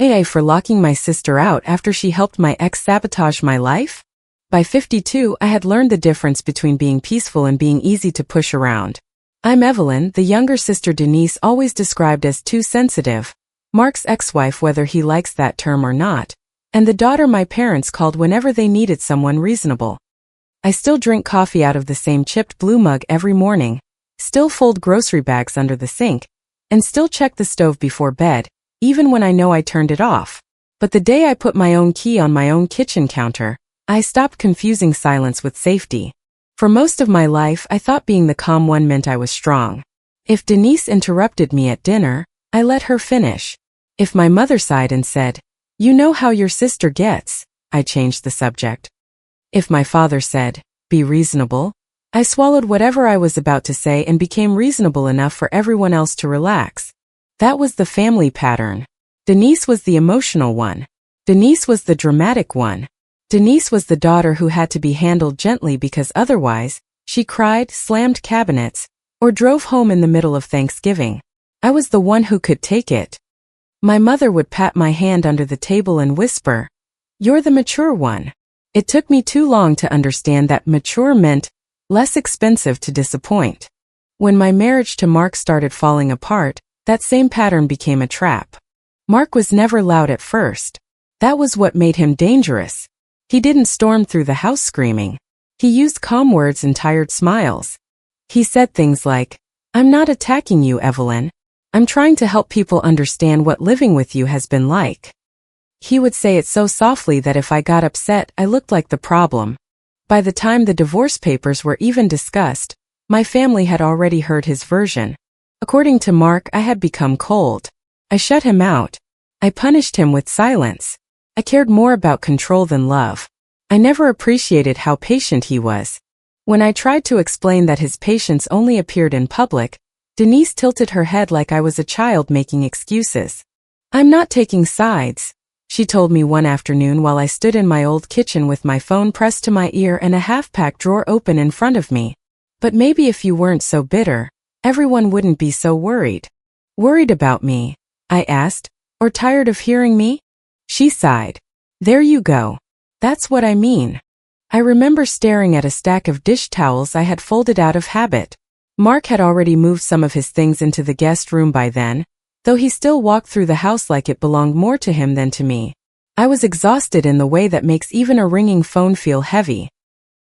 AA for locking my sister out after she helped my ex sabotage my life? By 52, I had learned the difference between being peaceful and being easy to push around. I'm Evelyn, the younger sister Denise always described as too sensitive, Mark's ex-wife whether he likes that term or not, and the daughter my parents called whenever they needed someone reasonable. I still drink coffee out of the same chipped blue mug every morning, still fold grocery bags under the sink, and still check the stove before bed, even when I know I turned it off. But the day I put my own key on my own kitchen counter, I stopped confusing silence with safety. For most of my life, I thought being the calm one meant I was strong. If Denise interrupted me at dinner, I let her finish. If my mother sighed and said, "You know how your sister gets," I changed the subject. If my father said, "Be reasonable," I swallowed whatever I was about to say and became reasonable enough for everyone else to relax. That was the family pattern. Denise was the emotional one. Denise was the dramatic one. Denise was the daughter who had to be handled gently because otherwise, she cried, slammed cabinets, or drove home in the middle of Thanksgiving. I was the one who could take it. My mother would pat my hand under the table and whisper, "You're the mature one." It took me too long to understand that mature meant less expensive to disappoint. When my marriage to Mark started falling apart, that same pattern became a trap. Mark was never loud at first. That was what made him dangerous. He didn't storm through the house screaming. He used calm words and tired smiles. He said things like, "I'm not attacking you, Evelyn. I'm trying to help people understand what living with you has been like." He would say it so softly that if I got upset, I looked like the problem. By the time the divorce papers were even discussed, my family had already heard his version. According to Mark, I had become cold. I shut him out. I punished him with silence. I cared more about control than love. I never appreciated how patient he was. When I tried to explain that his patience only appeared in public, Denise tilted her head like I was a child making excuses. "I'm not taking sides," she told me one afternoon while I stood in my old kitchen with my phone pressed to my ear and a half-pack drawer open in front of me. "But maybe if you weren't so bitter, everyone wouldn't be so worried." "Worried about me?" I asked. "Or tired of hearing me?" She sighed. "There you go. That's what I mean." I remember staring at a stack of dish towels I had folded out of habit. Mark had already moved some of his things into the guest room by then, though he still walked through the house like it belonged more to him than to me. I was exhausted in the way that makes even a ringing phone feel heavy.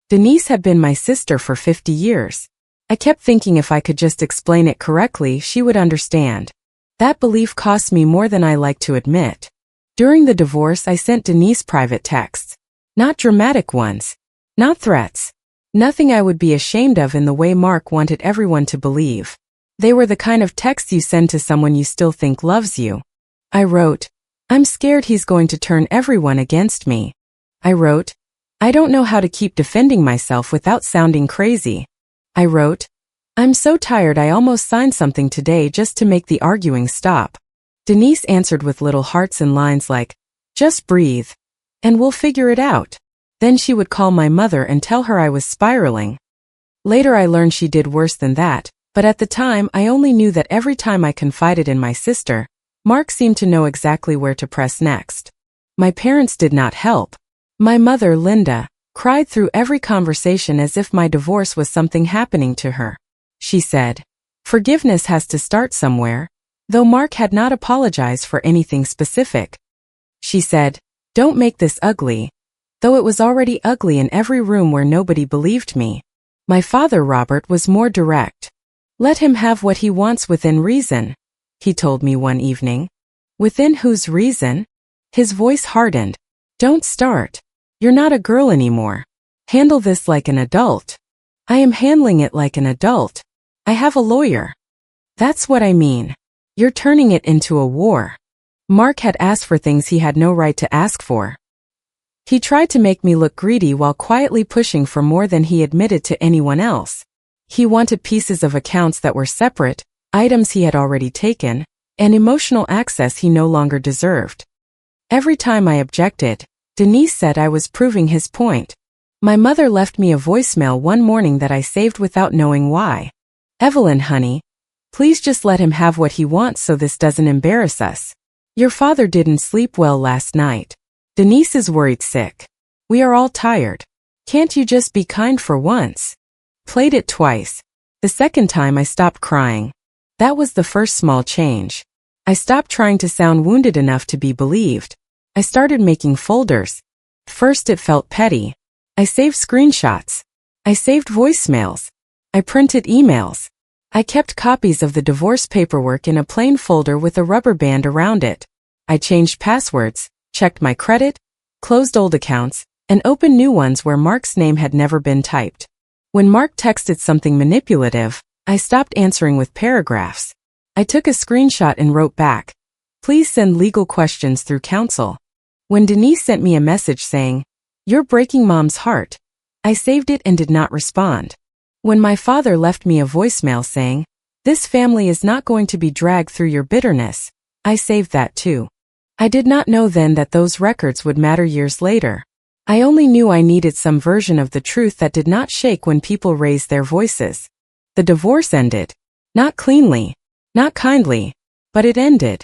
Denise had been my sister for 50 years. I kept thinking if I could just explain it correctly, she would understand. That belief cost me more than I like to admit. During the divorce, I sent Denise private texts. Not dramatic ones. Not threats. Nothing I would be ashamed of in the way Mark wanted everyone to believe. They were the kind of texts you send to someone you still think loves you. I wrote, "I'm scared he's going to turn everyone against me." I wrote, "I don't know how to keep defending myself without sounding crazy." I wrote, "I'm so tired I almost signed something today just to make the arguing stop." Denise answered with little hearts and lines like, "Just breathe, and we'll figure it out." Then she would call my mother and tell her I was spiraling. Later I learned she did worse than that, but at the time I only knew that every time I confided in my sister, Mark seemed to know exactly where to press next. My parents did not help. My mother, Linda, cried through every conversation as if my divorce was something happening to her. She said, "Forgiveness has to start somewhere," though Mark had not apologized for anything specific. She said, "Don't make this ugly," though it was already ugly in every room where nobody believed me. My father, Robert, was more direct. "Let him have what he wants within reason," he told me one evening. "Within whose reason?" His voice hardened. "Don't start. You're not a girl anymore. Handle this like an adult." "I am handling it like an adult. I have a lawyer." "That's what I mean. You're turning it into a war." Mark had asked for things he had no right to ask for. He tried to make me look greedy while quietly pushing for more than he admitted to anyone else. He wanted pieces of accounts that were separate, items he had already taken, and emotional access he no longer deserved. Every time I objected, Denise said I was proving his point. My mother left me a voicemail one morning that I saved without knowing why. "Evelyn, honey, please just let him have what he wants so this doesn't embarrass us. Your father didn't sleep well last night. Denise is worried sick. We are all tired. Can't you just be kind for once? Played it twice. The second time I stopped crying. That was the first small change. I stopped trying to sound wounded enough to be believed. I started making folders. First it felt petty. I saved screenshots. I saved voicemails. I printed emails. I kept copies of the divorce paperwork in a plain folder with a rubber band around it. I changed passwords, checked my credit, closed old accounts, and opened new ones where Mark's name had never been typed. When Mark texted something manipulative, I stopped answering with paragraphs. I took a screenshot and wrote back, "Please send legal questions through counsel." When Denise sent me a message saying, "You're breaking Mom's heart," I saved it and did not respond. When my father left me a voicemail saying, "This family is not going to be dragged through your bitterness," I saved that too. I did not know then that those records would matter years later. I only knew I needed some version of the truth that did not shake when people raised their voices. The divorce ended. Not cleanly, not kindly, but it ended.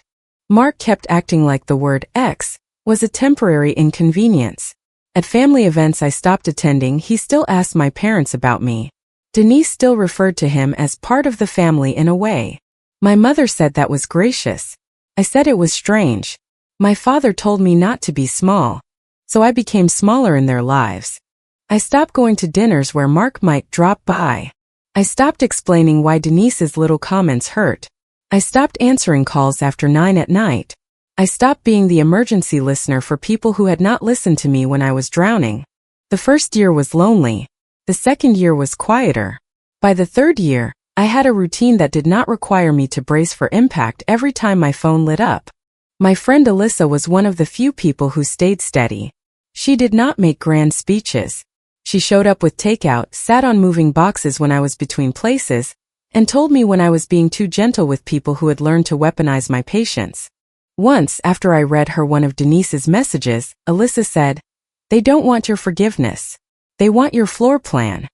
Mark kept acting like the word ex was a temporary inconvenience. At family events I stopped attending, he still asked my parents about me. Denise still referred to him as part of the family in a way. My mother said that was gracious. I said it was strange. My father told me not to be small. So I became smaller in their lives. I stopped going to dinners where Mark might drop by. I stopped explaining why Denise's little comments hurt. I stopped answering calls after 9 at night. I stopped being the emergency listener for people who had not listened to me when I was drowning. The first year was lonely. The second year was quieter. By the third year, I had a routine that did not require me to brace for impact every time my phone lit up. My friend Alyssa was one of the few people who stayed steady. She did not make grand speeches. She showed up with takeout, sat on moving boxes when I was between places, and told me when I was being too gentle with people who had learned to weaponize my patience. Once, after I read her one of Denise's messages, Alyssa said, "They don't want your forgiveness. They want your floor plan."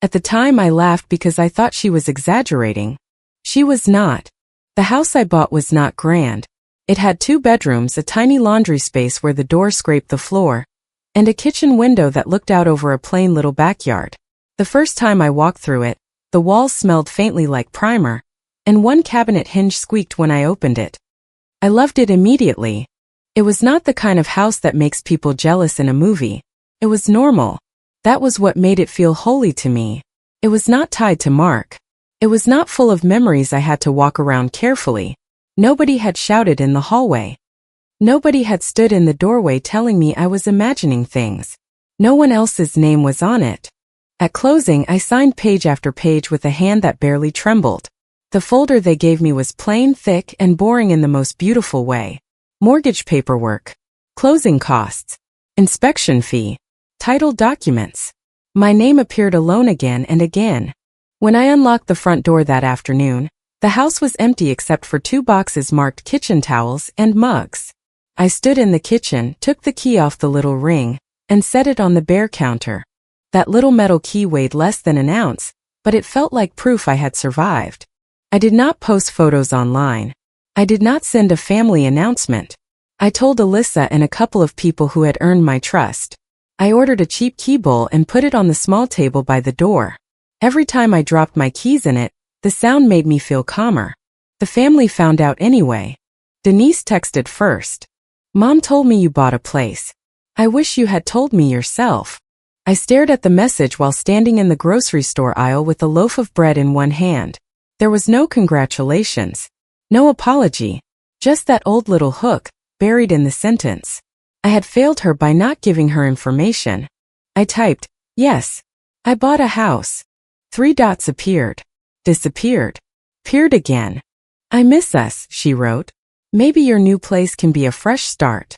At the time I laughed because I thought she was exaggerating. She was not. The house I bought was not grand. It had 2 bedrooms, a tiny laundry space where the door scraped the floor, and a kitchen window that looked out over a plain little backyard. The first time I walked through it, the walls smelled faintly like primer, and one cabinet hinge squeaked when I opened it. I loved it immediately. It was not the kind of house that makes people jealous in a movie. It was normal. That was what made it feel holy to me. It was not tied to Mark. It was not full of memories I had to walk around carefully. Nobody had shouted in the hallway. Nobody had stood in the doorway telling me I was imagining things. No one else's name was on it. At closing, I signed page after page with a hand that barely trembled. The folder they gave me was plain, thick, and boring in the most beautiful way. Mortgage paperwork, closing costs, inspection fee, title documents. My name appeared alone again and again. When I unlocked the front door that afternoon, the house was empty except for 2 boxes marked kitchen towels and mugs. I stood in the kitchen, took the key off the little ring, and set it on the bare counter. That little metal key weighed less than an ounce, but it felt like proof I had survived. I did not post photos online. I did not send a family announcement. I told Alyssa and a couple of people who had earned my trust. I ordered a cheap key bowl and put it on the small table by the door. Every time I dropped my keys in it, the sound made me feel calmer. The family found out anyway. Denise texted first. "Mom told me you bought a place. I wish you had told me yourself." I stared at the message while standing in the grocery store aisle with a loaf of bread in one hand. There was no congratulations. No apology. Just that old little hook, buried in the sentence. I had failed her by not giving her information. I typed, "Yes. I bought a house." 3 dots appeared. Disappeared. Appeared again. "I miss us," she wrote. "Maybe your new place can be a fresh start."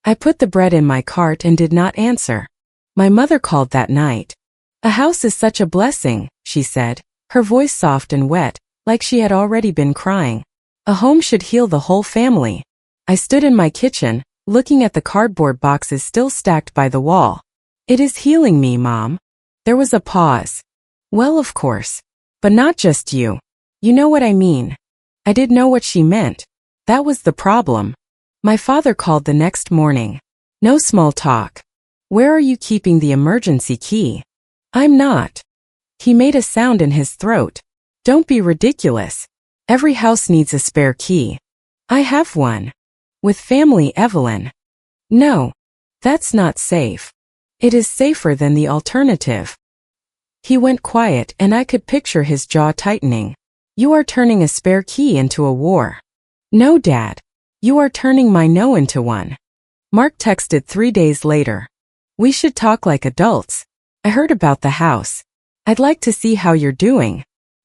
I put the bread in my cart and did not answer. My mother called that night. "A house is such a blessing," she said, her voice soft and wet, like she had already been crying. "A home should heal the whole family." I stood in my kitchen, looking at the cardboard boxes still stacked by the wall. "It is healing me, Mom." There was a pause. "Well, of course. But not just you. You know what I mean." I didn't know what she meant. That was the problem. My father called the next morning. No small talk. Where are you keeping the emergency key? I'm not. He made a sound in his throat. Don't be ridiculous. Every house needs a spare key. I have one. With family, Evelyn. No. That's not safe. It is safer than the alternative. He went quiet and I could picture his jaw tightening. You are turning a spare key into a war. No, Dad. You are turning my no into one. Mark texted 3 days later. We should talk like adults. I heard about the house. I'd like to see how you're doing.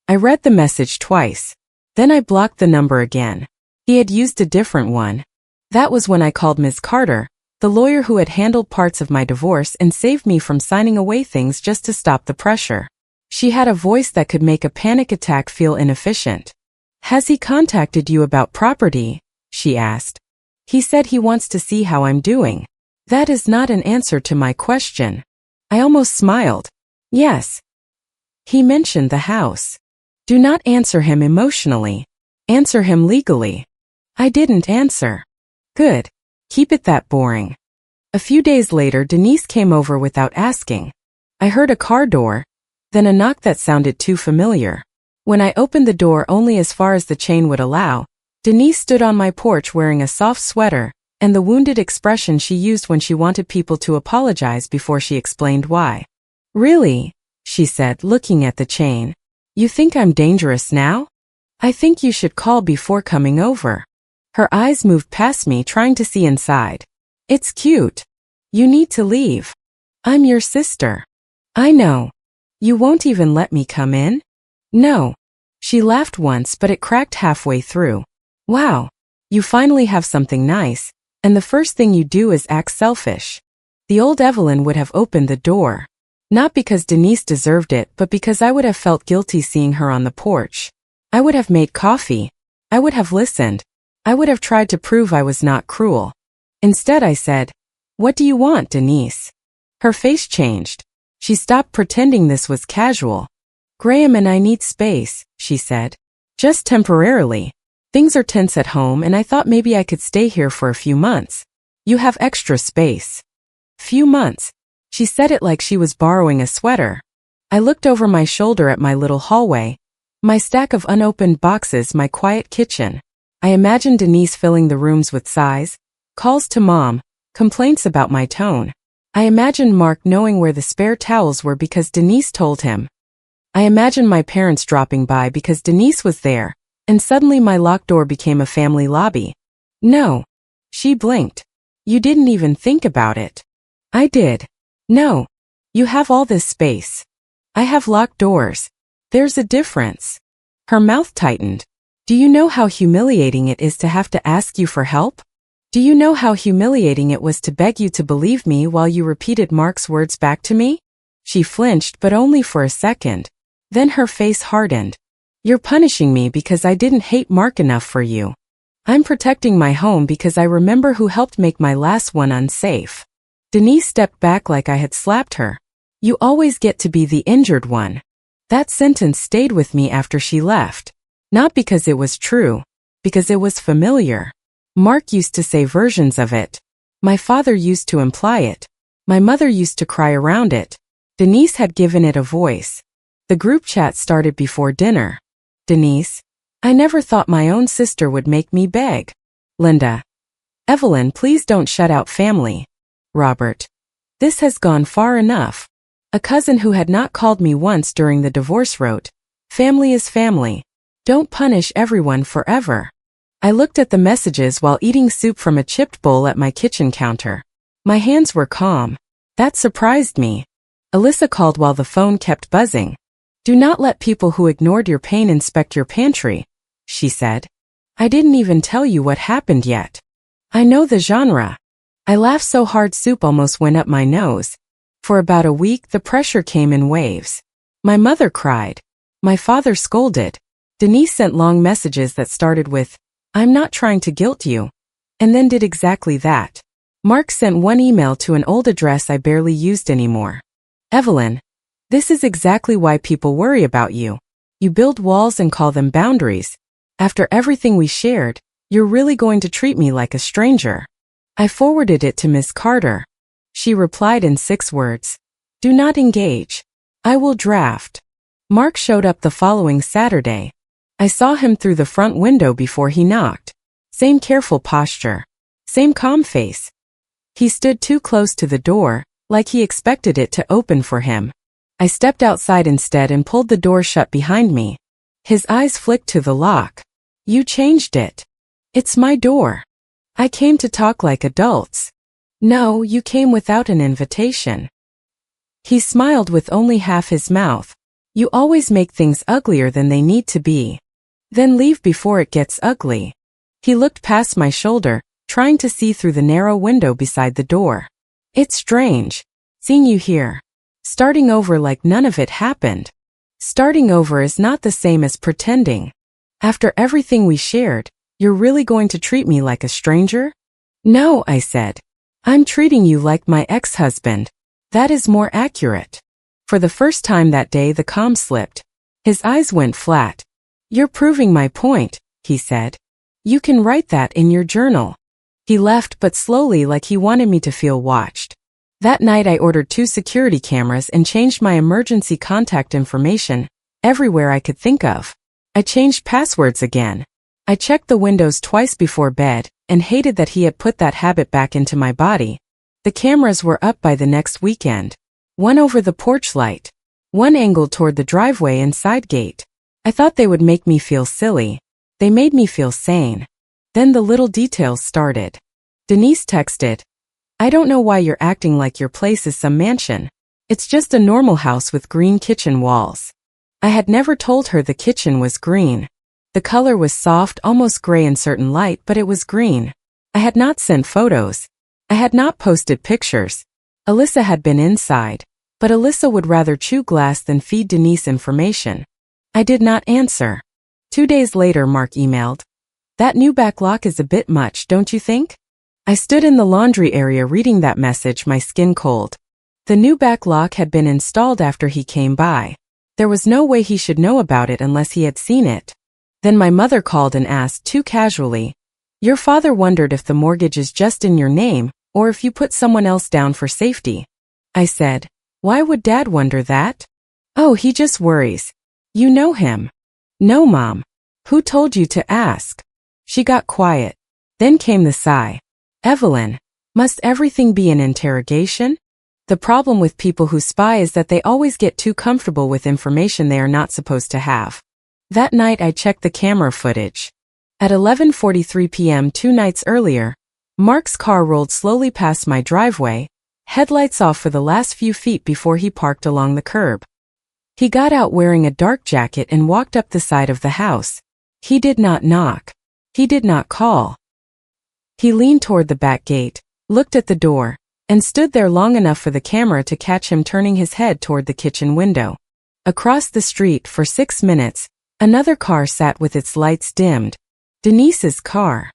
I read the message twice. Then I blocked the number again. He had used a different one. That was when I called Ms. Carter, the lawyer who had handled parts of my divorce and saved me from signing away things just to stop the pressure. She had a voice that could make a panic attack feel inefficient. Has he contacted you about property? She asked. He said he wants to see how I'm doing. That is not an answer to my question. I almost smiled. Yes. He mentioned the house. Do not answer him emotionally. Answer him legally. I didn't answer. Good. Keep it that boring. A few days later, Denise came over without asking. I heard a car door, then a knock that sounded too familiar. When I opened the door only as far as the chain would allow, Denise stood on my porch wearing a soft sweater and the wounded expression she used when she wanted people to apologize before she explained why. Really? She said, looking at the chain. You think I'm dangerous now? I think you should call before coming over. Her eyes moved past me, trying to see inside. It's cute. You need to leave. I'm your sister. I know. You won't even let me come in? No. She laughed once, but it cracked halfway through. Wow. You finally have something nice, and the first thing you do is act selfish. The old Evelyn would have opened the door. Not because Denise deserved it, but because I would have felt guilty seeing her on the porch. I would have made coffee. I would have listened. I would have tried to prove I was not cruel. Instead I said, What do you want, Denise? Her face changed. She stopped pretending this was casual. Graham and I need space, she said. Just temporarily. Things are tense at home and I thought maybe I could stay here for a few months. You have extra space. Few months. She said it like she was borrowing a sweater. I looked over my shoulder at my little hallway, my stack of unopened boxes, my quiet kitchen. I imagined Denise filling the rooms with sighs, calls to Mom, complaints about my tone. I imagined Mark knowing where the spare towels were because Denise told him. I imagined my parents dropping by because Denise was there, and suddenly my locked door became a family lobby. No. She blinked. You didn't even think about it. I did. No. You have all this space. I have locked doors. There's a difference. Her mouth tightened. Do you know how humiliating it is to have to ask you for help? Do you know how humiliating it was to beg you to believe me while you repeated Mark's words back to me? She flinched, but only for a second. Then her face hardened. You're punishing me because I didn't hate Mark enough for you. I'm protecting my home because I remember who helped make my last one unsafe. Denise stepped back like I had slapped her. You always get to be the injured one. That sentence stayed with me after she left. Not because it was true, because it was familiar. Mark used to say versions of it. My father used to imply it. My mother used to cry around it. Denise had given it a voice. The group chat started before dinner. Denise, I never thought my own sister would make me beg. Linda. Evelyn, please don't shut out family. Robert. This has gone far enough. A cousin who had not called me once during the divorce wrote, Family is family. Don't punish everyone forever. I looked at the messages while eating soup from a chipped bowl at my kitchen counter. My hands were calm. That surprised me. Alyssa called while the phone kept buzzing. Do not let people who ignored your pain inspect your pantry, she said. I didn't even tell you what happened yet. I know the genre. I laughed so hard soup almost went up my nose. For about a week the pressure came in waves. My mother cried. My father scolded. Denise sent long messages that started with, I'm not trying to guilt you, and then did exactly that. Mark sent one email to an old address I barely used anymore. Evelyn, this is exactly why people worry about you. You build walls and call them boundaries. After everything we shared, You're really going to treat me like a stranger? I forwarded it to Miss Carter. She replied in 6 words. Do not engage. I will draft. Mark showed up the following Saturday. I saw him through the front window before he knocked. Same careful posture. Same calm face. He stood too close to the door, like he expected it to open for him. I stepped outside instead and pulled the door shut behind me. His eyes flicked to the lock. You changed it. It's my door. I came to talk like adults. No, you came without an invitation. He smiled with only half his mouth. You always make things uglier than they need to be. Then leave before it gets ugly. He looked past my shoulder, trying to see through the narrow window beside the door. It's strange, seeing you here. Starting over like none of it happened. Starting over is not the same as pretending. After everything we shared, you're really going to treat me like a stranger? No, I said. I'm treating you like my ex-husband. That is more accurate. For the first time that day the calm slipped. His eyes went flat. You're proving my point, he said. You can write that in your journal. He left but slowly like he wanted me to feel watched. That night I ordered 2 security cameras and changed my emergency contact information everywhere I could think of. I changed passwords again. I checked the windows twice before bed and hated that he had put that habit back into my body. The cameras were up by the next weekend. One over the porch light. One angled toward the driveway and side gate. I thought they would make me feel silly. They made me feel sane. Then the little details started. Denise texted, I don't know why you're acting like your place is some mansion. It's just a normal house with green kitchen walls. I had never told her the kitchen was green. The color was soft, almost gray in certain light, but it was green. I had not sent photos. I had not posted pictures. Alyssa had been inside, but Alyssa would rather chew glass than feed Denise information. I did not answer. 2 days later Mark emailed, That new back lock is a bit much, don't you think? I stood in the laundry area reading that message, my skin cold. The new back lock had been installed after he came by. There was no way he should know about it unless he had seen it. Then my mother called and asked too casually, Your father wondered if the mortgage is just in your name, or if you put someone else down for safety. I said, Why would Dad wonder that? Oh, he just worries. You know him. No, Mom. Who told you to ask? She got quiet. Then came the sigh. Evelyn, must everything be an interrogation? The problem with people who spy is that they always get too comfortable with information they are not supposed to have. That night I checked the camera footage. At 11:43 p.m. 2 nights earlier, Mark's car rolled slowly past my driveway, headlights off for the last few feet before he parked along the curb. He got out wearing a dark jacket and walked up the side of the house. He did not knock. He did not call. He leaned toward the back gate, looked at the door, and stood there long enough for the camera to catch him turning his head toward the kitchen window. Across the street for 6 minutes, another car sat with its lights dimmed. Denise's car.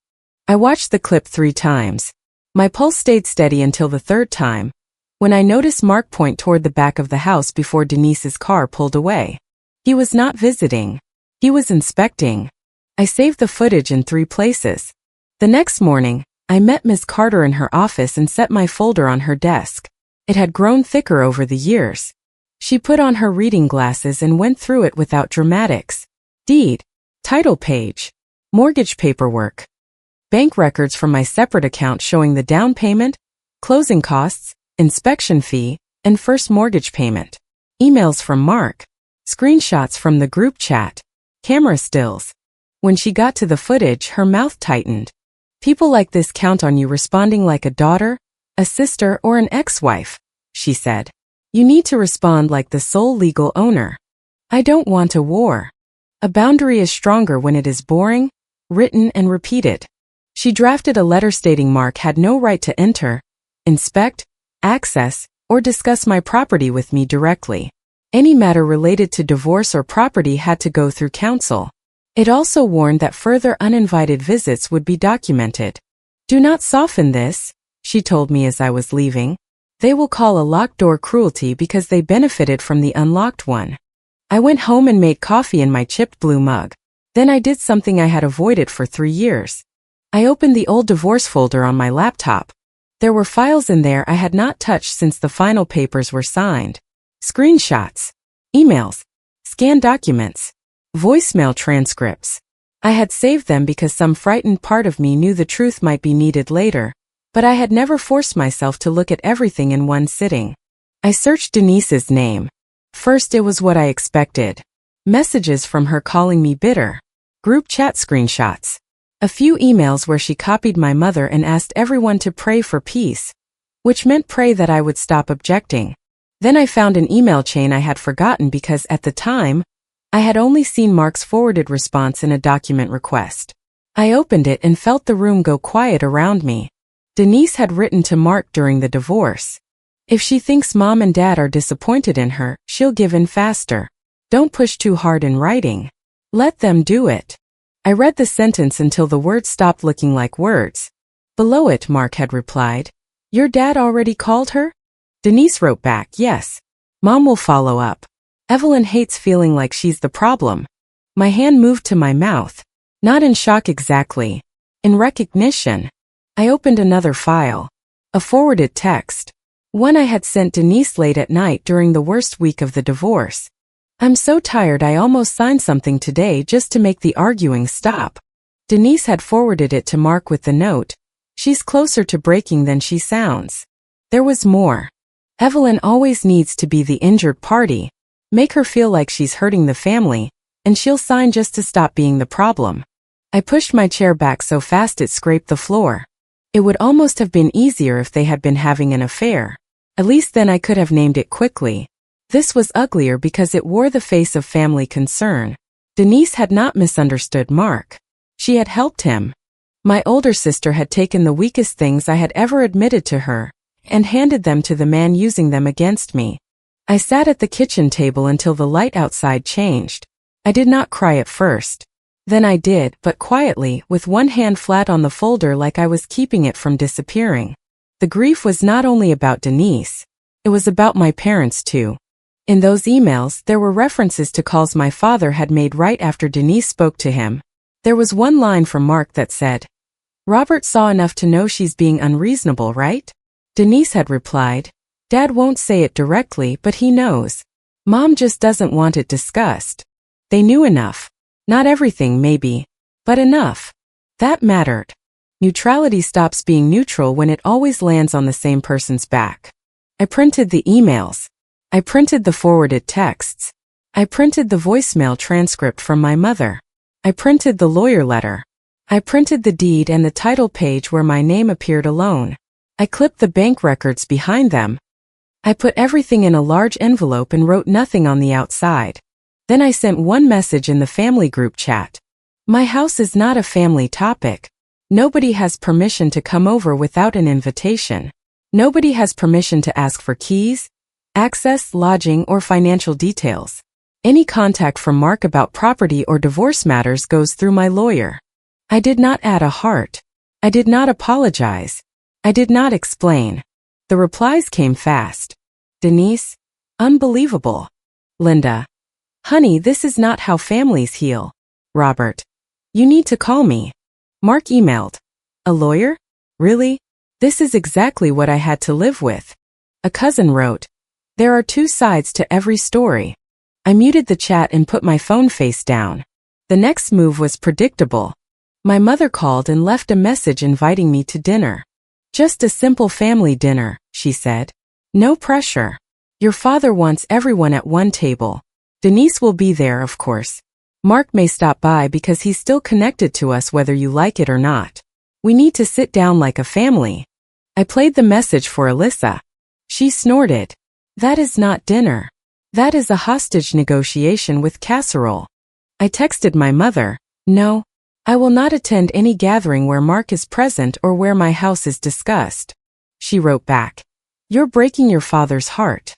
I watched the clip 3 times. My pulse stayed steady until the 3rd time, when I noticed Mark point toward the back of the house before Denise's car pulled away. He was not visiting. He was inspecting. I saved the footage in 3 places. The next morning, I met Miss Carter in her office and set my folder on her desk. It had grown thicker over the years. She put on her reading glasses and went through it without dramatics. Deed, title page, mortgage paperwork, bank records from my separate account showing the down payment, closing costs, inspection fee, and first mortgage payment. Emails from Mark, screenshots from the group chat, camera stills. When she got to the footage, her mouth tightened. People like this count on you responding like a daughter, a sister, or an ex-wife, she said. You need to respond like the sole legal owner. I don't want a war. A boundary is stronger when it is boring, written, and repeated. She drafted a letter stating Mark had no right to enter, inspect, access, or discuss my property with me directly. Any matter related to divorce or property had to go through counsel. It also warned that further uninvited visits would be documented. Do not soften this, she told me as I was leaving. They will call a locked door cruelty because they benefited from the unlocked one. I went home and made coffee in my chipped blue mug. Then I did something I had avoided for 3 years. I opened the old divorce folder on my laptop. There were files in there I had not touched since the final papers were signed. Screenshots, emails, scanned documents, voicemail transcripts. I had saved them because some frightened part of me knew the truth might be needed later, but I had never forced myself to look at everything in one sitting. I searched Denise's name. First, it was what I expected. Messages from her calling me bitter. Group chat screenshots. A few emails where she copied my mother and asked everyone to pray for peace, which meant pray that I would stop objecting. Then I found an email chain I had forgotten because at the time, I had only seen Mark's forwarded response in a document request. I opened it and felt the room go quiet around me. Denise had written to Mark during the divorce. If she thinks mom and dad are disappointed in her, she'll give in faster. Don't push too hard in writing. Let them do it. I read the sentence until the words stopped looking like words. Below it, Mark had replied, "Your dad already called her?" Denise wrote back, "Yes. Mom will follow up. Evelyn hates feeling like she's the problem." My hand moved to my mouth. Not in shock exactly. In recognition. I opened another file. A forwarded text. One I had sent Denise late at night during the worst week of the divorce. "I'm so tired I almost signed something today just to make the arguing stop." Denise had forwarded it to Mark with the note, "She's closer to breaking than she sounds." There was more. Evelyn always needs to be the injured party. Make her feel like she's hurting the family, and she'll sign just to stop being the problem. I pushed my chair back so fast it scraped the floor. It would almost have been easier if they had been having an affair. At least then I could have named it quickly. This was uglier because it wore the face of family concern. Denise had not misunderstood Mark. She had helped him. My older sister had taken the weakest things I had ever admitted to her and handed them to the man using them against me. I sat at the kitchen table until the light outside changed. I did not cry at first. Then I did, but quietly, with one hand flat on the folder like I was keeping it from disappearing. The grief was not only about Denise. It was about my parents too. In those emails, there were references to calls my father had made right after Denise spoke to him. There was one line from Mark that said, "Robert saw enough to know she's being unreasonable, right?" Denise had replied, "Dad won't say it directly, but he knows. Mom just doesn't want it discussed." They knew enough. Not everything, maybe, but enough. That mattered. Neutrality stops being neutral when it always lands on the same person's back. I printed the emails. I printed the forwarded texts. I printed the voicemail transcript from my mother. I printed the lawyer letter. I printed the deed and the title page where my name appeared alone. I clipped the bank records behind them. I put everything in a large envelope and wrote nothing on the outside. Then I sent one message in the family group chat. My house is not a family topic. Nobody has permission to come over without an invitation. Nobody has permission to ask for keys, access, lodging, or financial details. Any contact from Mark about property or divorce matters goes through my lawyer. I did not add a heart. I did not apologize. I did not explain. The replies came fast. Denise, unbelievable. Linda, honey, this is not how families heal. Robert, you need to call me. Mark emailed. A lawyer? Really? This is exactly what I had to live with. A cousin wrote, there are two sides to every story. I muted the chat and put my phone face down. The next move was predictable. My mother called and left a message inviting me to dinner. Just a simple family dinner, she said. No pressure. Your father wants everyone at one table. Denise will be there, of course. Mark may stop by because he's still connected to us whether you like it or not. We need to sit down like a family. I played the message for Alyssa. She snorted. That is not dinner. That is a hostage negotiation with casserole. I texted my mother, no, I will not attend any gathering where Mark is present or where my house is discussed. She wrote back, you're breaking your father's heart.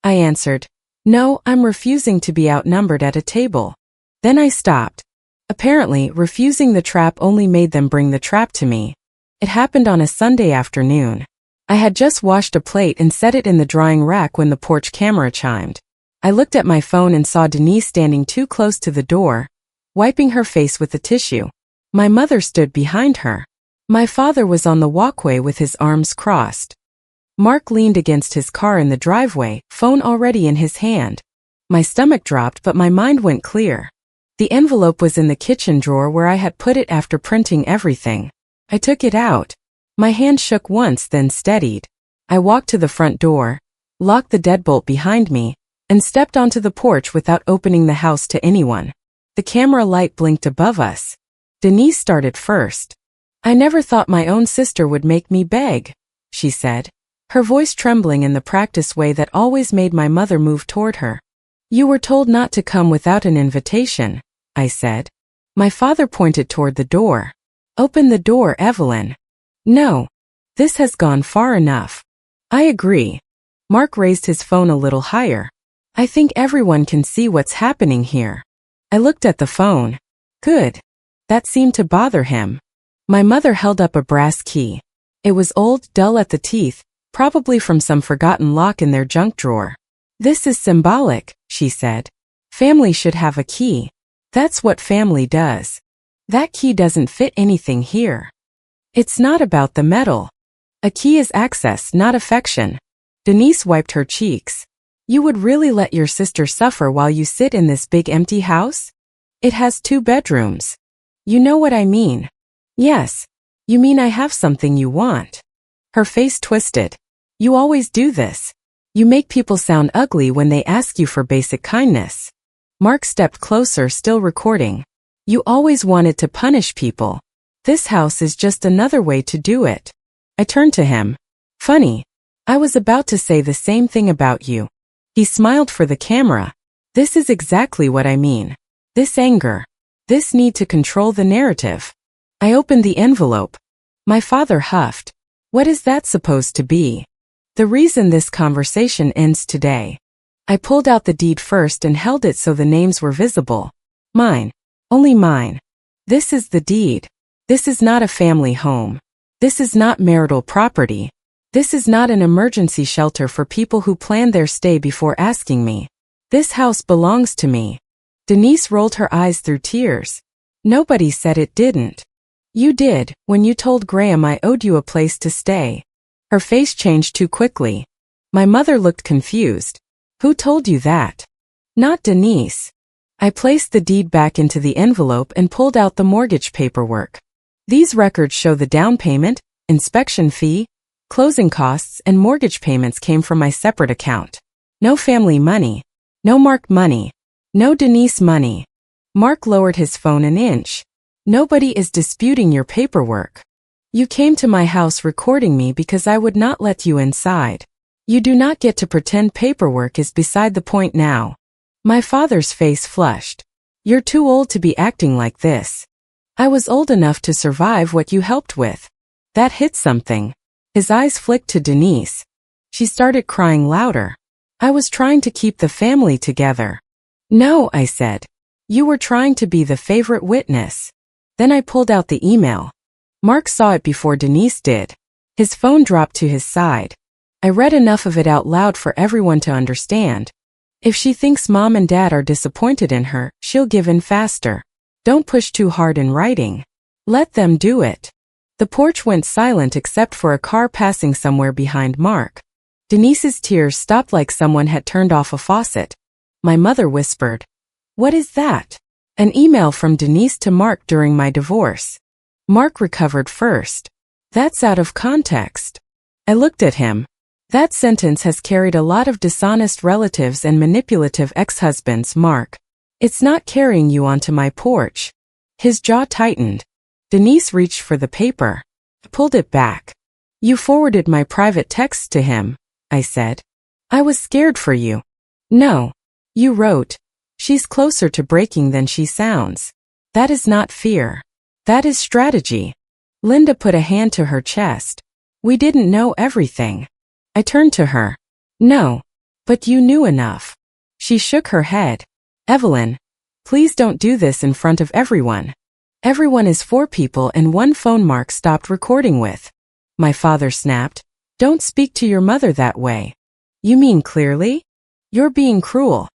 I answered, no, I'm refusing to be outnumbered at a table. Then I stopped. Apparently, refusing the trap only made them bring the trap to me. It happened on a Sunday afternoon. I had just washed a plate and set it in the drying rack when the porch camera chimed. I looked at my phone and saw Denise standing too close to the door, wiping her face with the tissue. My mother stood behind her. My father was on the walkway with his arms crossed. Mark leaned against his car in the driveway, phone already in his hand. My stomach dropped, but my mind went clear. The envelope was in the kitchen drawer where I had put it after printing everything. I took it out. My hand shook once, then steadied. I walked to the front door, locked the deadbolt behind me, and stepped onto the porch without opening the house to anyone. The camera light blinked above us. Denise started first. "I never thought my own sister would make me beg," she said, her voice trembling in the practiced way that always made my mother move toward her. "You were told not to come without an invitation," I said. My father pointed toward the door. "Open the door, Evelyn." "No. This has gone far enough." "I agree." Mark raised his phone a little higher. "I think everyone can see what's happening here." I looked at the phone. Good. That seemed to bother him. My mother held up a brass key. It was old, dull at the teeth, probably from some forgotten lock in their junk drawer. "This is symbolic," she said. "Family should have a key. That's what family does. That key doesn't fit anything here. It's not about the metal. A key is access, not affection." Denise wiped her cheeks. "You would really let your sister suffer while you sit in this big empty house? It has 2 bedrooms. You know what I mean." "Yes. You mean I have something you want." Her face twisted. "You always do this. You make people sound ugly when they ask you for basic kindness." Mark stepped closer, still recording. "You always wanted to punish people. This house is just another way to do it." I turned to him. "Funny. I was about to say the same thing about you." He smiled for the camera. "This is exactly what I mean. This anger. This need to control the narrative." I opened the envelope. My father huffed. "What is that supposed to be?" "The reason this conversation ends today." I pulled out the deed first and held it so the names were visible. "Mine. Only mine. This is the deed. This is not a family home. This is not marital property. This is not an emergency shelter for people who plan their stay before asking me. This house belongs to me." Denise rolled her eyes through tears. "Nobody said it didn't. You did, when you told Graham I owed you a place to stay." Her face changed too quickly. My mother looked confused. "Who told you that?" "Not Denise." I placed the deed back into the envelope and pulled out the mortgage paperwork. These records show the down payment, inspection fee, closing costs, and mortgage payments came from my separate account. No family money. No Mark money. No Denise money. Mark lowered his phone an inch. "Nobody is disputing your paperwork. You came to my house recording me because I would not let you inside. You do not get to pretend paperwork is beside the point now." My father's face flushed. "You're too old to be acting like this." "I was old enough to survive what you helped with." That hit something. His eyes flicked to Denise. She started crying louder. "I was trying to keep the family together." "No," I said. "You were trying to be the favorite witness." Then I pulled out the email. Mark saw it before Denise did. His phone dropped to his side. I read enough of it out loud for everyone to understand. "If she thinks Mom and Dad are disappointed in her, she'll give in faster. Don't push too hard in writing. Let them do it." The porch went silent except for a car passing somewhere behind Mark. Denise's tears stopped like someone had turned off a faucet. My mother whispered, "What is that?" "An email from Denise to Mark during my divorce." Mark recovered first. "That's out of context." I looked at him. "That sentence has carried a lot of dishonest relatives and manipulative ex-husbands, Mark. It's not carrying you onto my porch." His jaw tightened. Denise reached for the paper. I pulled it back. "You forwarded my private texts to him," I said. "I was scared for you." "No. You wrote, 'She's closer to breaking than she sounds.' That is not fear. That is strategy." Linda put a hand to her chest. "We didn't know everything." I turned to her. "No. But you knew enough." She shook her head. "Evelyn, please don't do this in front of everyone. Everyone is 4 people and 1 phone." Mark stopped recording with. My father snapped, "Don't speak to your mother that way." "You mean clearly? You're being cruel."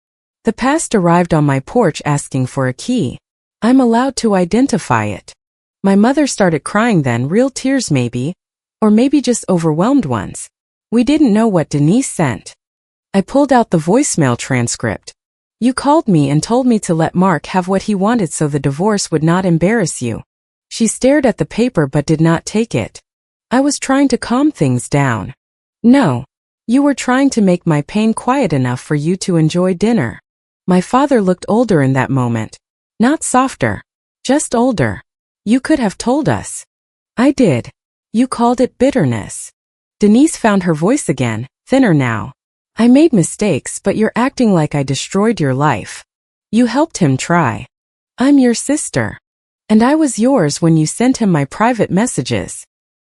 The past arrived on my porch asking for a key. I'm allowed to identify it. My mother started crying then, real tears maybe, or maybe just overwhelmed ones. We didn't know what Denise sent. I pulled out the voicemail transcript. You called me and told me to let Mark have what he wanted so the divorce would not embarrass you. She stared at the paper but did not take it. I was trying to calm things down. No. You were trying to make my pain quiet enough for you to enjoy dinner. My father looked older in that moment. Not softer. Just older. You could have told us. I did. You called it bitterness. Denise found her voice again, thinner now. I made mistakes, but you're acting like I destroyed your life. You helped him try. I'm your sister. And I was yours when you sent him my private messages.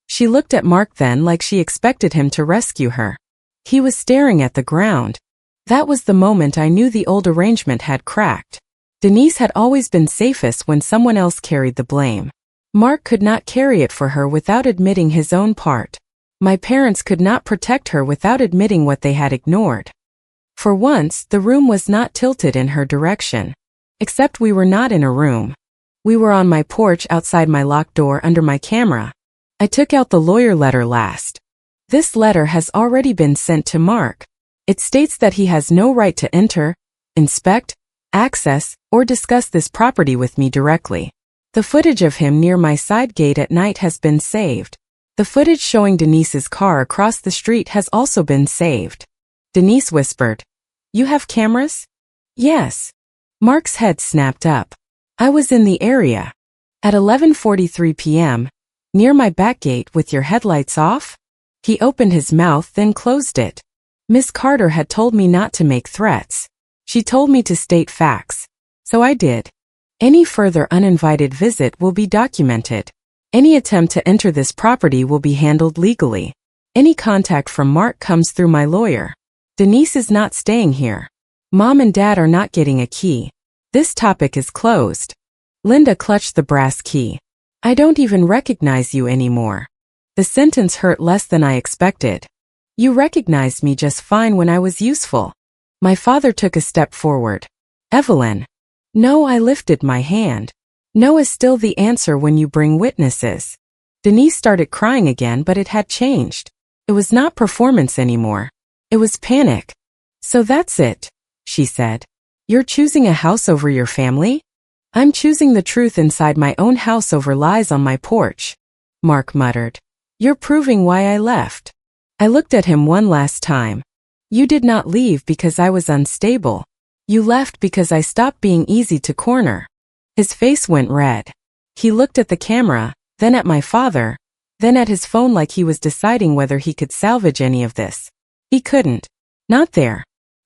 She looked at Mark then like she expected him to rescue her. He was staring at the ground. That was the moment I knew the old arrangement had cracked. Denise had always been safest when someone else carried the blame. Mark could not carry it for her without admitting his own part. My parents could not protect her without admitting what they had ignored. For once, the room was not tilted in her direction. Except we were not in a room. We were on my porch outside my locked door under my camera. I took out the lawyer letter last. This letter has already been sent to Mark. It states that he has no right to enter, inspect, access, or discuss this property with me directly. The footage of him near my side gate at night has been saved. The footage showing Denise's car across the street has also been saved. Denise whispered, "You have cameras?" "Yes." Mark's head snapped up. I was in the area. At 11:43 p.m., near my back gate with your headlights off? He opened his mouth then closed it. Miss Carter had told me not to make threats. She told me to state facts. So I did. Any further uninvited visit will be documented. Any attempt to enter this property will be handled legally. Any contact from Mark comes through my lawyer. Denise is not staying here. Mom and Dad are not getting a key. This topic is closed. Linda clutched the brass key. I don't even recognize you anymore. The sentence hurt less than I expected. You recognized me just fine when I was useful. My father took a step forward. Evelyn. No, I lifted my hand. No is still the answer when you bring witnesses. Denise started crying again, but it had changed. It was not performance anymore. It was panic. So that's it, she said. You're choosing a house over your family? I'm choosing the truth inside my own house over lies on my porch. Mark muttered. You're proving why I left. I looked at him one last time. You did not leave because I was unstable. You left because I stopped being easy to corner. His face went red. He looked at the camera, then at my father, then at his phone like he was deciding whether he could salvage any of this. He couldn't. Not there.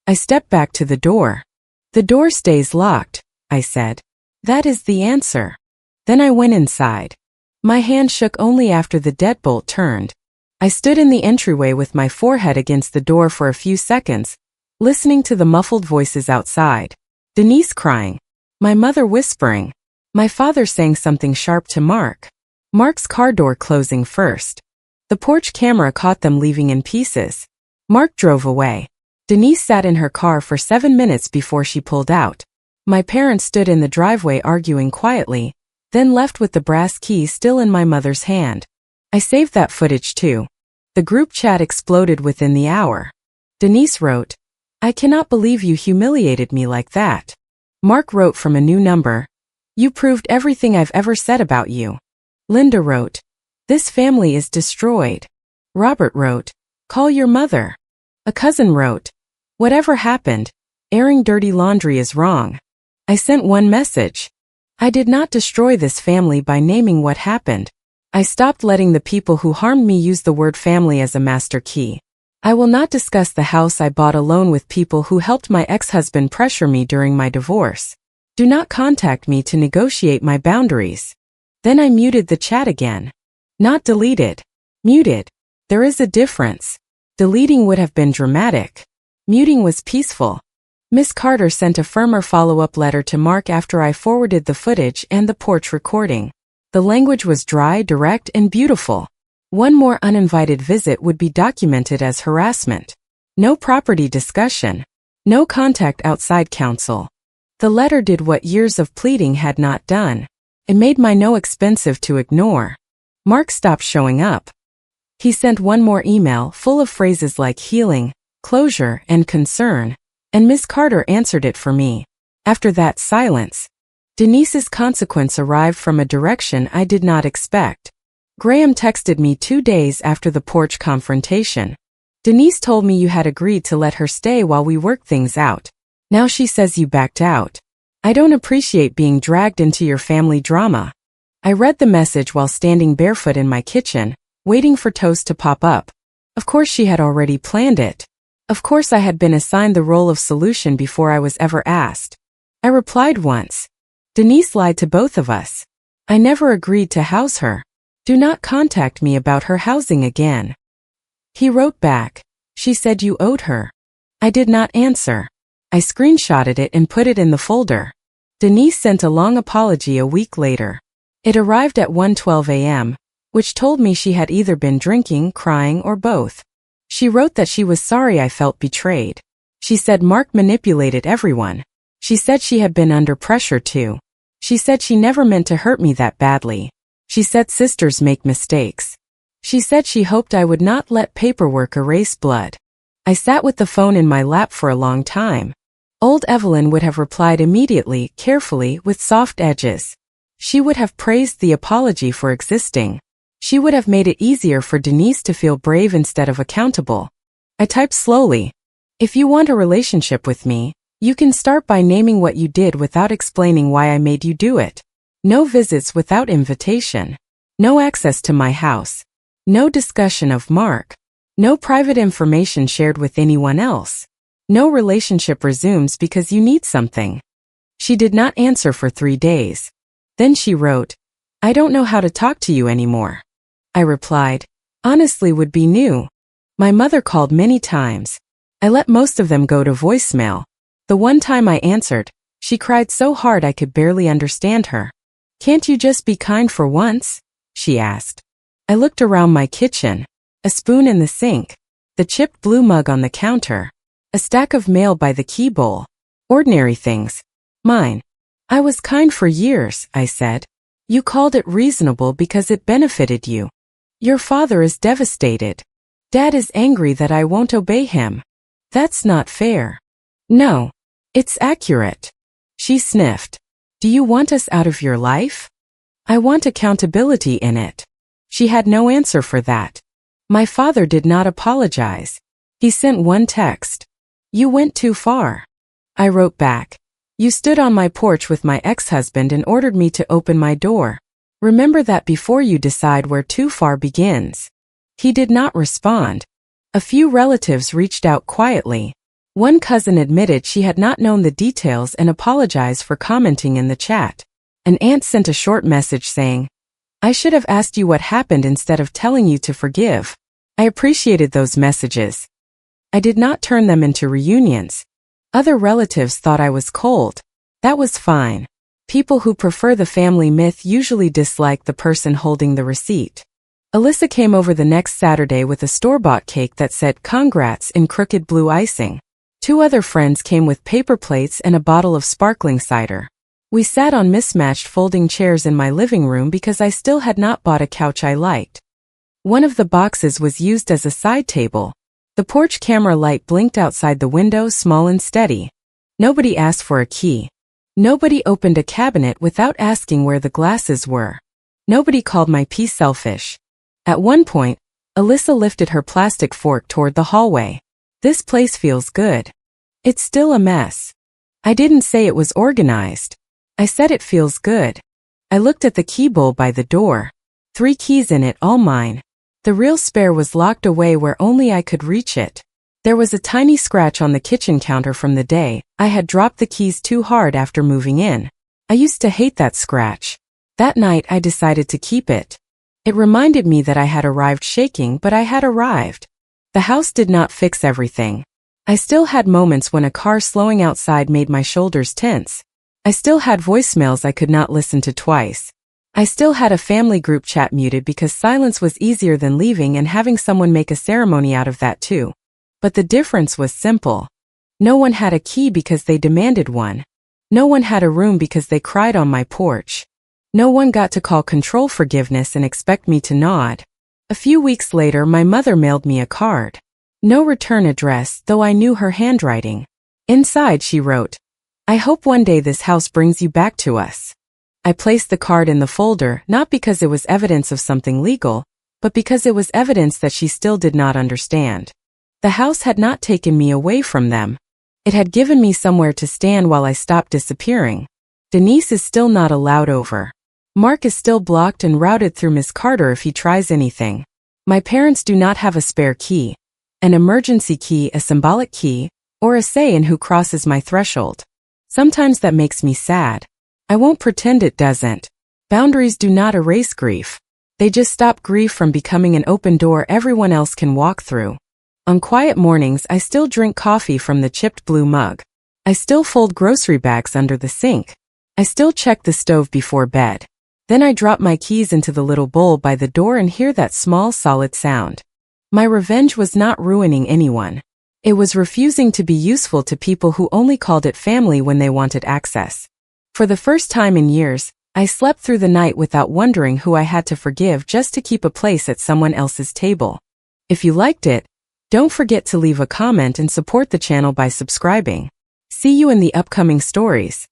I stepped back to the door. The door stays locked, I said. That is the answer. Then I went inside. My hand shook only after the deadbolt turned. I stood in the entryway with my forehead against the door for a few seconds, listening to the muffled voices outside. Denise crying. My mother whispering. My father saying something sharp to Mark. Mark's car door closing first. The porch camera caught them leaving in pieces. Mark drove away. Denise sat in her car for 7 minutes before she pulled out. My parents stood in the driveway arguing quietly, then left with the brass key still in my mother's hand. I saved that footage too. The group chat exploded within the hour. Denise wrote, I cannot believe you humiliated me like that. Mark wrote from a new number, you proved everything I've ever said about you. Linda wrote, this family is destroyed. Robert wrote, call your mother. A cousin wrote, whatever happened, airing dirty laundry is wrong. I sent one message. I did not destroy this family by naming what happened. I stopped letting the people who harmed me use the word family as a master key. I will not discuss the house I bought alone with people who helped my ex-husband pressure me during my divorce. Do not contact me to negotiate my boundaries. Then I muted the chat again. Not deleted. Muted. There is a difference. Deleting would have been dramatic. Muting was peaceful. Miss Carter sent a firmer follow-up letter to Mark after I forwarded the footage and the porch recording. The language was dry, direct, and beautiful. One more uninvited visit would be documented as harassment. No property discussion. No contact outside counsel. The letter did what years of pleading had not done. It made my no expensive to ignore. Mark stopped showing up. He sent one more email full of phrases like healing, closure, and concern, and Miss Carter answered it for me. After that silence, Denise's consequence arrived from a direction I did not expect. Graham texted me 2 days after the porch confrontation. Denise told me you had agreed to let her stay while we worked things out. Now she says you backed out. I don't appreciate being dragged into your family drama. I read the message while standing barefoot in my kitchen, waiting for toast to pop up. Of course she had already planned it. Of course I had been assigned the role of solution before I was ever asked. I replied once. Denise lied to both of us. I never agreed to house her. Do not contact me about her housing again. He wrote back. She said you owed her. I did not answer. I screenshotted it and put it in the folder. Denise sent a long apology a week later. It arrived at 1:12 a.m., which told me she had either been drinking, crying, or both. She wrote that she was sorry I felt betrayed. She said Mark manipulated everyone. She said she had been under pressure too. She said she never meant to hurt me that badly. She said sisters make mistakes. She said she hoped I would not let paperwork erase blood. I sat with the phone in my lap for a long time. Old Evelyn would have replied immediately, carefully, with soft edges. She would have praised the apology for existing. She would have made it easier for Denise to feel brave instead of accountable. I typed slowly. If you want a relationship with me, you can start by naming what you did without explaining why I made you do it. No visits without invitation. No access to my house. No discussion of Mark. No private information shared with anyone else. No relationship resumes because you need something. She did not answer for 3 days. Then she wrote, I don't know how to talk to you anymore. I replied, honestly would be new. My mother called many times. I let most of them go to voicemail. The one time I answered, she cried so hard I could barely understand her. Can't you just be kind for once? She asked. I looked around my kitchen. A spoon in the sink. The chipped blue mug on the counter. A stack of mail by the key bowl. Ordinary things. Mine. I was kind for years, I said. You called it reasonable because it benefited you. Your father is devastated. Dad is angry that I won't obey him. That's not fair. No. It's accurate. She sniffed. Do you want us out of your life? I want accountability in it. She had no answer for that. My father did not apologize. He sent one text. You went too far. I wrote back. You stood on my porch with my ex-husband and ordered me to open my door. Remember that before you decide where too far begins. He did not respond. A few relatives reached out quietly. One cousin admitted she had not known the details and apologized for commenting in the chat. An aunt sent a short message saying, I should have asked you what happened instead of telling you to forgive. I appreciated those messages. I did not turn them into reunions. Other relatives thought I was cold. That was fine. People who prefer the family myth usually dislike the person holding the receipt. Alyssa came over the next Saturday with a store-bought cake that said congrats in crooked blue icing. 2 other friends came with paper plates and a bottle of sparkling cider. We sat on mismatched folding chairs in my living room because I still had not bought a couch I liked. One of the boxes was used as a side table. The porch camera light blinked outside the window, small and steady. Nobody asked for a key. Nobody opened a cabinet without asking where the glasses were. Nobody called my pee selfish. At one point, Alyssa lifted her plastic fork toward the hallway. This place feels good. It's still a mess. I didn't say it was organized. I said it feels good. I looked at the key bowl by the door. 3 keys in it, all mine. The real spare was locked away where only I could reach it. There was a tiny scratch on the kitchen counter from the day I had dropped the keys too hard after moving in. I used to hate that scratch. That night I decided to keep it. It reminded me that I had arrived shaking, but I had arrived. The house did not fix everything. I still had moments when a car slowing outside made my shoulders tense. I still had voicemails I could not listen to twice. I still had a family group chat muted because silence was easier than leaving and having someone make a ceremony out of that too. But the difference was simple. No one had a key because they demanded one. No one had a room because they cried on my porch. No one got to call control forgiveness and expect me to nod. A few weeks later, my mother mailed me a card. No return address, though I knew her handwriting. Inside, she wrote, "I hope one day this house brings you back to us." I placed the card in the folder, not because it was evidence of something legal, but because it was evidence that she still did not understand. The house had not taken me away from them. It had given me somewhere to stand while I stopped disappearing. Denise is still not allowed over. Mark is still blocked and routed through Miss Carter if he tries anything. My parents do not have a spare key, an emergency key, a symbolic key, or a say in who crosses my threshold. Sometimes that makes me sad. I won't pretend it doesn't. Boundaries do not erase grief. They just stop grief from becoming an open door everyone else can walk through. On quiet mornings, I still drink coffee from the chipped blue mug. I still fold grocery bags under the sink. I still check the stove before bed. Then I drop my keys into the little bowl by the door and hear that small, solid sound. My revenge was not ruining anyone. It was refusing to be useful to people who only called it family when they wanted access. For the first time in years, I slept through the night without wondering who I had to forgive just to keep a place at someone else's table. If you liked it, don't forget to leave a comment and support the channel by subscribing. See you in the upcoming stories.